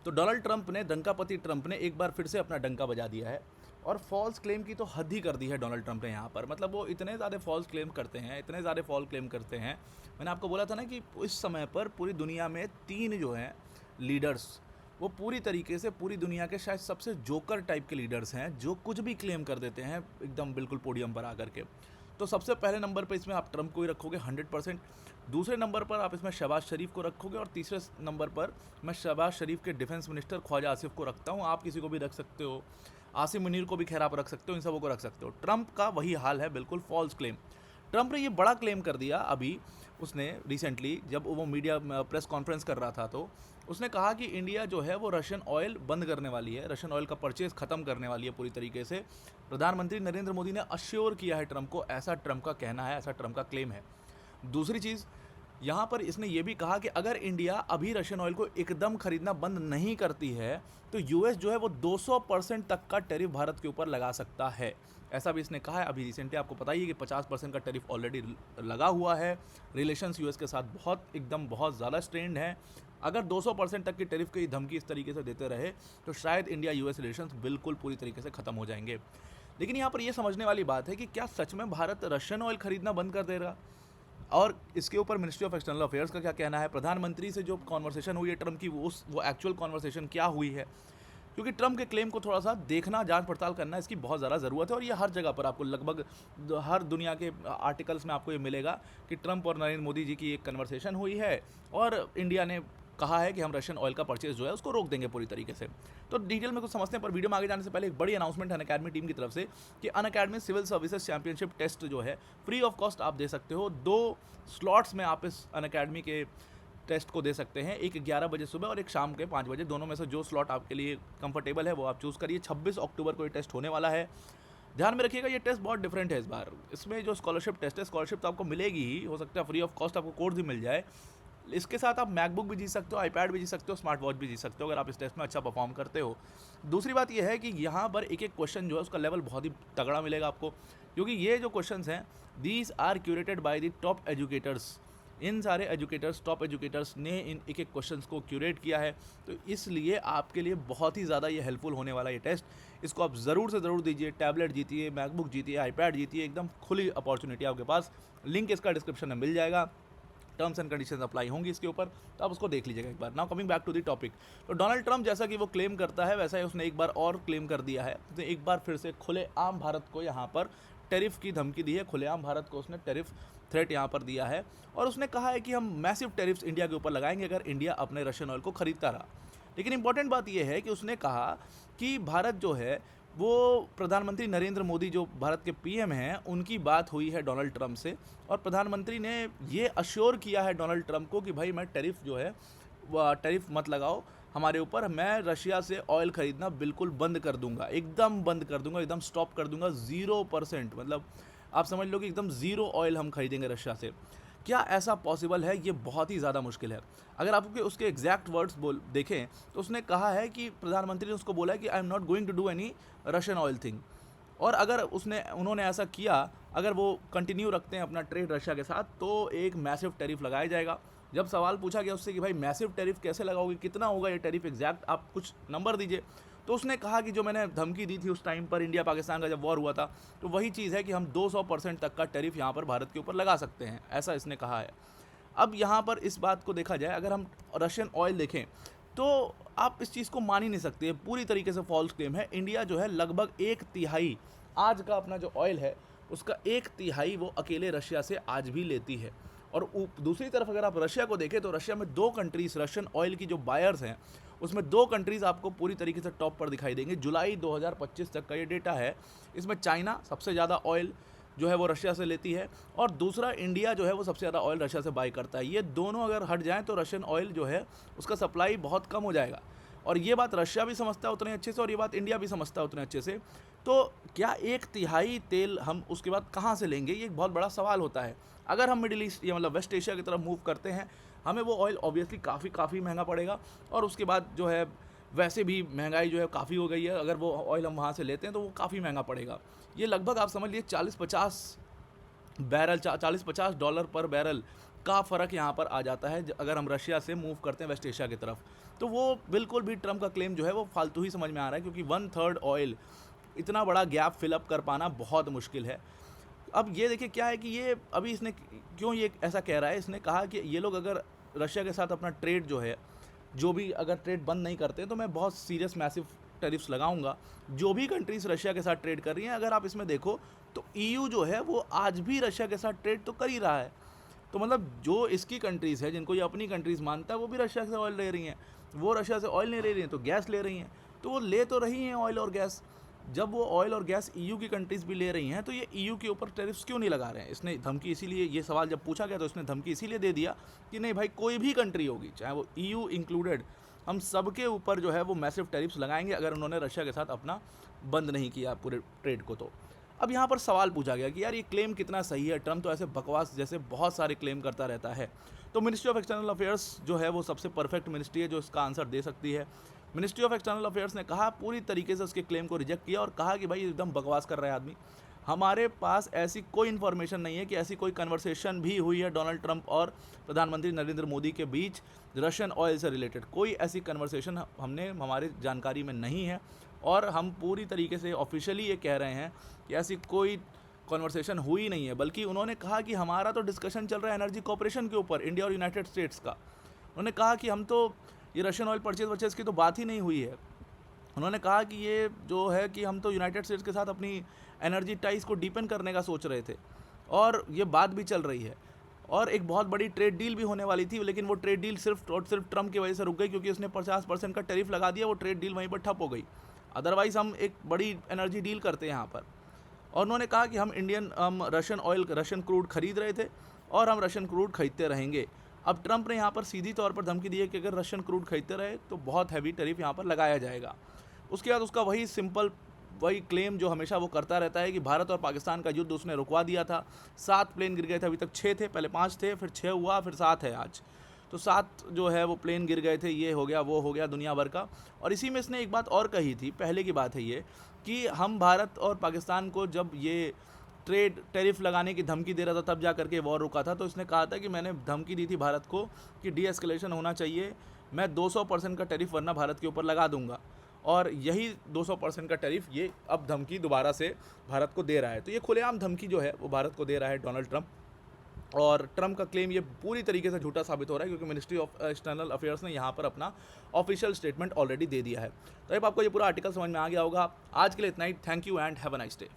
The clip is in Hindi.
तो डोनाल्ड ट्रंप ने, डंकापति ट्रंप ने एक बार फिर से अपना डंका बजा दिया है और फॉल्स क्लेम की तो हद ही कर दी है डोनाल्ड ट्रंप ने यहाँ पर। मतलब वो इतने ज़्यादा फॉल्स क्लेम करते हैं, इतने ज़्यादा फॉल्स क्लेम करते हैं। मैंने आपको बोला था ना कि इस समय पर पूरी दुनिया में 3 जो हैं लीडर्स, वो पूरी तरीके से पूरी दुनिया के शायद सबसे जोकर टाइप के लीडर्स हैं, जो कुछ भी क्लेम कर देते हैं एकदम बिल्कुल पोडियम पर आकर के। तो सबसे पहले नंबर पर इसमें आप ट्रंप को ही रखोगे 100%। दूसरे नंबर पर आप इसमें शहबाज शरीफ को रखोगे और तीसरे नंबर पर मैं शहबाज शरीफ के डिफेंस मिनिस्टर ख्वाजा आसिफ को रखता हूँ। आप किसी को भी रख सकते हो, आसिम मुनीर को भी खैर आप रख सकते हो, इन सबों को रख सकते हो। ट्रंप का वही हाल है, बिल्कुल फॉल्स क्लेम। ट्रंप ने ये बड़ा क्लेम कर दिया अभी, उसने रिसेंटली जब वो मीडिया प्रेस कॉन्फ्रेंस कर रहा था तो उसने कहा कि इंडिया जो है वो रशियन ऑयल बंद करने वाली है, रशियन ऑयल का परचेज खत्म करने वाली है पूरी तरीके से। प्रधानमंत्री नरेंद्र मोदी ने अश्योर किया है ट्रंप को, ऐसा ट्रंप का कहना है, ऐसा ट्रंप का क्लेम है। दूसरी चीज़ यहाँ पर इसने ये भी कहा कि अगर इंडिया अभी रशियन ऑयल को एकदम खरीदना बंद नहीं करती है तो यूएस जो है वो 200% तक का टैरिफ भारत के ऊपर लगा सकता है, ऐसा भी इसने कहा है। अभी रिसेंटली आपको पता ही है कि 50% का टैरिफ ऑलरेडी लगा हुआ है। रिलेशंस यूएस के साथ बहुत ज़्यादा स्ट्रेंड है। अगर 200% तक की टैरिफ की धमकी इस तरीके से देते रहे तो शायद इंडिया यूएस रिलेशंस बिल्कुल पूरी तरीके से ख़त्म हो जाएंगे। लेकिन यहाँ पर यह समझने वाली बात है कि क्या सच में भारत रशियन ऑयल खरीदना बंद कर देगा, और इसके ऊपर मिनिस्ट्री ऑफ एक्सटर्नल अफेयर्स का क्या कहना है, प्रधानमंत्री से जो कॉन्वर्सेशन हुई है ट्रंप की, वो एक्चुअल कॉन्वर्सेशन क्या हुई है। क्योंकि ट्रंप के क्लेम को थोड़ा सा देखना, जांच पड़ताल करना, इसकी बहुत ज़्यादा ज़रूरत है। और ये हर जगह पर आपको लगभग हर दुनिया के आर्टिकल्स में आपको ये मिलेगा कि ट्रंप और नरेंद्र मोदी जी की एक कन्वर्सेशन हुई है और इंडिया ने कहा है कि हम रशियन ऑयल का परचेज जो है उसको रोक देंगे पूरी तरीके से। तो डिटेल में कुछ समझते हैं, पर वीडियो में आगे जाने से पहले एक बड़ी अनाउंसमेंट है अनअकैडमी टीम की तरफ से कि Unacademy civil services championship test जो है फ्री ऑफ कॉस्ट आप दे सकते हो। 2 स्लॉट्स में आप इस अनअकैडमी के टेस्ट को दे सकते हैं, एक 11 बजे सुबह और एक शाम के 5 बजे। दोनों में से जो स्लॉट आपके लिए कंफर्टेबल है वो आप चूज़ करिए। 26 अक्टूबर को ये टेस्ट होने वाला है। ध्यान में रखिएगा ये टेस्ट बहुत डिफरेंट है इस बार। इसमें जो स्कॉलरशिप टेस्ट है, स्कॉलरशिप तो आपको मिलेगी ही, हो सकता है फ्री ऑफ कॉस्ट आपको कोर्स भी मिल जाए। इसके साथ आप मैकबुक भी जीत सकते हो, आईपैड भी जीत सकते हो, स्मार्ट वॉच भी जीत सकते हो अगर आप इस टेस्ट में अच्छा परफॉर्म करते हो। दूसरी बात यह है कि यहाँ पर एक एक क्वेश्चन जो है उसका लेवल बहुत ही तगड़ा मिलेगा आपको, क्योंकि ये जो क्वेश्चंस हैं these are curated by the top educators. इन सारे एजुकेटर्स, टॉप एजुकेटर्स ने इन एक एक क्वेश्चंस को क्यूरेट किया है, तो इसलिए आपके लिए बहुत ही ज़्यादा ये हेल्पफुल होने वाला ये टेस्ट। इसको आप ज़रूर से ज़रूर दीजिए। टैबलेट जीतिए, मैकबुक जीतिए, आईपैड जीतिए, एकदम खुली अपॉर्चुनिटी आपके पास। लिंक इसका डिस्क्रिप्शन में मिल जाएगा। टर्म्स एंड कंडीशंस अप्लाई होंगी इसके ऊपर, तो आप उसको देख लीजिएगा एक बार। Now coming back to the topic, तो डोनाल्ड ट्रंप जैसा कि वो क्लेम करता है वैसा ही उसने एक बार और क्लेम कर दिया है। तो एक बार फिर से खुलेआम भारत को यहाँ पर टैरिफ की धमकी दी है, खुलेआम भारत को उसने टैरिफ थ्रेट यहाँ पर दिया है और उसने कहा है कि हम मैसिव टैरिफ्स इंडिया के ऊपर लगाएंगे अगर इंडिया अपने रशियन ऑयल को खरीदता रहा। लेकिन इंपॉर्टेंट बात यह है कि उसने कहा कि भारत जो है वो प्रधानमंत्री नरेंद्र मोदी जो भारत के पीएम हैं उनकी बात हुई है डोनाल्ड ट्रंप से, और प्रधानमंत्री ने ये अश्योर किया है डोनाल्ड ट्रंप को कि भाई मैं टैरिफ जो है वह टैरिफ मत लगाओ हमारे ऊपर, मैं रशिया से ऑयल ख़रीदना बिल्कुल बंद कर दूंगा, एकदम बंद कर दूंगा, एकदम स्टॉप कर दूंगा। 0%, मतलब आप समझ लो कि एकदम ज़ीरो ऑयल हम खरीदेंगे रशिया से। क्या ऐसा पॉसिबल है? ये बहुत ही ज़्यादा मुश्किल है। अगर आप उसके एग्जैक्ट वर्ड्स देखें तो उसने कहा है कि प्रधानमंत्री ने उसको बोला है कि I am not going to do any Russian oil thing. और अगर उन्होंने ऐसा किया, अगर वो कंटिन्यू रखते हैं अपना ट्रेड रशिया के साथ, तो एक मैसिव टैरिफ लगाया जाएगा। जब सवाल पूछा गया उससे कि भाई मैसिव टैरिफ कैसे लगाओगे, कितना होगा ये टैरिफ एग्जैक्ट, आप कुछ नंबर दीजिए, तो उसने कहा कि जो मैंने धमकी दी थी उस टाइम पर इंडिया पाकिस्तान का जब वॉर हुआ था, तो वही चीज़ है कि हम 200% तक का टैरिफ यहाँ पर भारत के ऊपर लगा सकते हैं, ऐसा इसने कहा है। अब यहाँ पर इस बात को देखा जाए, अगर हम रशियन ऑयल देखें तो आप इस चीज़ को मान ही नहीं सकते, पूरी तरीके से फॉल्स क्लेम है। इंडिया जो है लगभग 1/3 आज का अपना जो ऑयल है उसका 1/3 वो अकेले रशिया से आज भी लेती है। और दूसरी तरफ अगर आप रशिया को देखें तो रशिया में 2 कंट्रीज़ रशियन ऑयल की जो बायर्स हैं उसमें 2 कंट्रीज़ आपको पूरी तरीके से टॉप पर दिखाई देंगे। जुलाई 2025 तक का ये डेटा है। इसमें चाइना सबसे ज़्यादा ऑयल जो है वो रशिया से लेती है, और दूसरा इंडिया जो है वो सबसे ज़्यादा ऑयल रशिया से बाई करता है। ये दोनों अगर हट जाएं तो रशियन ऑयल जो है उसका सप्लाई बहुत कम हो जाएगा, और ये बात रशिया भी समझता है उतने अच्छे से और ये बात इंडिया भी समझता है उतने अच्छे से। तो क्या 1/3 तेल हम उसके बाद कहाँ से लेंगे, ये एक बहुत बड़ा सवाल होता है। अगर हम मिडिल ईस्ट या मतलब वेस्ट एशिया की तरफ मूव करते हैं, हमें वो ऑयल ऑब्वियसली काफ़ी महंगा पड़ेगा, और उसके बाद जो है वैसे भी महंगाई जो है काफ़ी हो गई है। अगर वो ऑयल हम वहाँ से लेते हैं तो वो काफ़ी महंगा पड़ेगा। ये लगभग आप समझ लीजिए 40-50 $40-50 पर बैरल का फ़र्क यहाँ पर आ जाता है अगर हम रशिया से मूव करते हैं वेस्ट एशिया की तरफ। तो वो बिल्कुल भी ट्रम्प का क्लेम जो है वो फालतू ही समझ में आ रहा है, क्योंकि 1/3 ऑयल, इतना बड़ा गैप फिल अप कर पाना बहुत मुश्किल है। अब ये देखिए क्या है कि ये अभी इसने क्यों ये ऐसा कह रहा है, इसने कहा कि ये लोग अगर रशिया के साथ अपना ट्रेड जो है, जो भी अगर ट्रेड बंद नहीं करते तो मैं बहुत सीरियस मैसिव टैरिफ्स लगाऊंगा। जो भी कंट्रीज रशिया के साथ ट्रेड कर रही हैं, अगर आप इसमें देखो तो ईयू जो है वो आज भी रशिया के साथ ट्रेड तो कर ही रहा है। तो मतलब जो इसकी कंट्रीज़ है, जिनको ये अपनी कंट्रीज़ मानता है, वो भी रशिया से ऑयल ले रही हैं। वो रशिया से ऑयल नहीं ले रही हैं तो गैस ले रही हैं। तो वो ले तो रही हैं ऑयल और गैस। जब वो ऑयल और गैस ईयू की कंट्रीज़ भी ले रही हैं तो ये ईयू के ऊपर टैरिफ्स क्यों नहीं लगा रहे हैं? इसने धमकी इसीलिए, ये सवाल जब पूछा गया तो इसने धमकी इसीलिए दे दिया कि नहीं भाई, कोई भी कंट्री होगी, चाहे वो ईयू इंक्लूडेड, हम सबके ऊपर जो है वो मैसिव टैरिफ्स लगाएंगे अगर उन्होंने रशिया के साथ अपना बंद नहीं किया पूरे ट्रेड को। तो अब यहाँ पर सवाल पूछा गया कि यार ये क्लेम कितना सही है, ट्रम्प तो ऐसे बकवास जैसे बहुत सारे क्लेम करता रहता है। तो मिनिस्ट्री ऑफ एक्सटर्नल अफेयर्स जो है वो सबसे परफेक्ट मिनिस्ट्री है जो इसका आंसर दे सकती है। मिनिस्ट्री ऑफ एक्सटर्नल अफेयर्स ने कहा, पूरी तरीके से उसके क्लेम को रिजेक्ट किया और कहा कि भाई एकदम बकवास कर रहा है आदमी। हमारे पास ऐसी कोई इन्फॉर्मेशन नहीं है कि ऐसी कोई कन्वर्सेशन भी हुई है डोनाल्ड ट्रंप और प्रधानमंत्री नरेंद्र मोदी के बीच रशियन ऑयल से रिलेटेड। कोई ऐसी कन्वर्सेशन हमने हमारी जानकारी में नहीं है और हम पूरी तरीके से ऑफिशियली ये कह रहे हैं कि ऐसी कोई कन्वर्सेशन हुई नहीं है। बल्कि उन्होंने कहा कि हमारा तो डिस्कशन चल रहा है एनर्जी कॉपरेशन के ऊपर, इंडिया और यूनाइटेड स्टेट्स का। उन्होंने कहा कि हम तो ये रशियन ऑयल परचेज की तो बात ही नहीं हुई है। उन्होंने कहा कि ये जो है कि हम तो यूनाइटेड स्टेट्स के साथ अपनी एनर्जी टाइज को डीपन करने का सोच रहे थे और ये बात भी चल रही है और एक बहुत बड़ी ट्रेड डील भी होने वाली थी, लेकिन वो ट्रेड डील सिर्फ और सिर्फ ट्रम्प की वजह से रुक गई क्योंकि उसने 50% का टैरिफ लगा दिया। वो ट्रेड डील वहीं पर ठप हो गई। अदरवाइज़ हम एक बड़ी एनर्जी डील करते हैं यहाँ पर। और उन्होंने कहा कि हम रशियन क्रूड खरीद रहे थे और हम रशियन क्रूड खरीदते रहेंगे। अब ट्रंप ने यहाँ पर सीधी तौर पर धमकी दी है कि अगर रशियन क्रूड खरीदते रहे तो बहुत हैवी टैरिफ यहाँ पर लगाया जाएगा। उसके बाद उसका वही क्लेम जो हमेशा वो करता रहता है कि भारत और पाकिस्तान का युद्ध उसने रुकवा दिया था। 7 प्लेन गिर गए थे, अभी तक 6 थे, पहले 5 थे, फिर 6 हुआ, फिर 7 है आज। तो 7 जो है वो प्लेन गिर गए थे, ये हो गया वो हो गया दुनिया भर का। और इसी में इसने एक बात और कही थी, पहले की बात है ये, कि हम भारत और पाकिस्तान को जब ये ट्रेड टैरिफ लगाने की धमकी दे रहा था तब जा करके वॉर रुका था। तो इसने कहा था कि मैंने धमकी दी थी भारत को कि डी एस्केलेशन होना चाहिए, मैं 200% का टैरिफ वरना भारत के ऊपर लगा दूंगा। और यही 200% का टैरिफ ये अब धमकी दोबारा से भारत को दे रहा है। तो ये खुलेआम धमकी जो है वो भारत को दे रहा है डोनाल्ड ट्रंप। और ट्रंप का क्लेम ये पूरी तरीके से झूठा साबित हो रहा है क्योंकि मिनिस्ट्री ऑफ एक्सटर्नल अफेयर्स ने यहाँ पर अपना ऑफिशियल स्टेटमेंट ऑलरेडी दे दिया है। तो अब आपको ये पूरा आर्टिकल समझ में आ गया होगा। आज के लिए इतना ही। Thank you and have a nice day.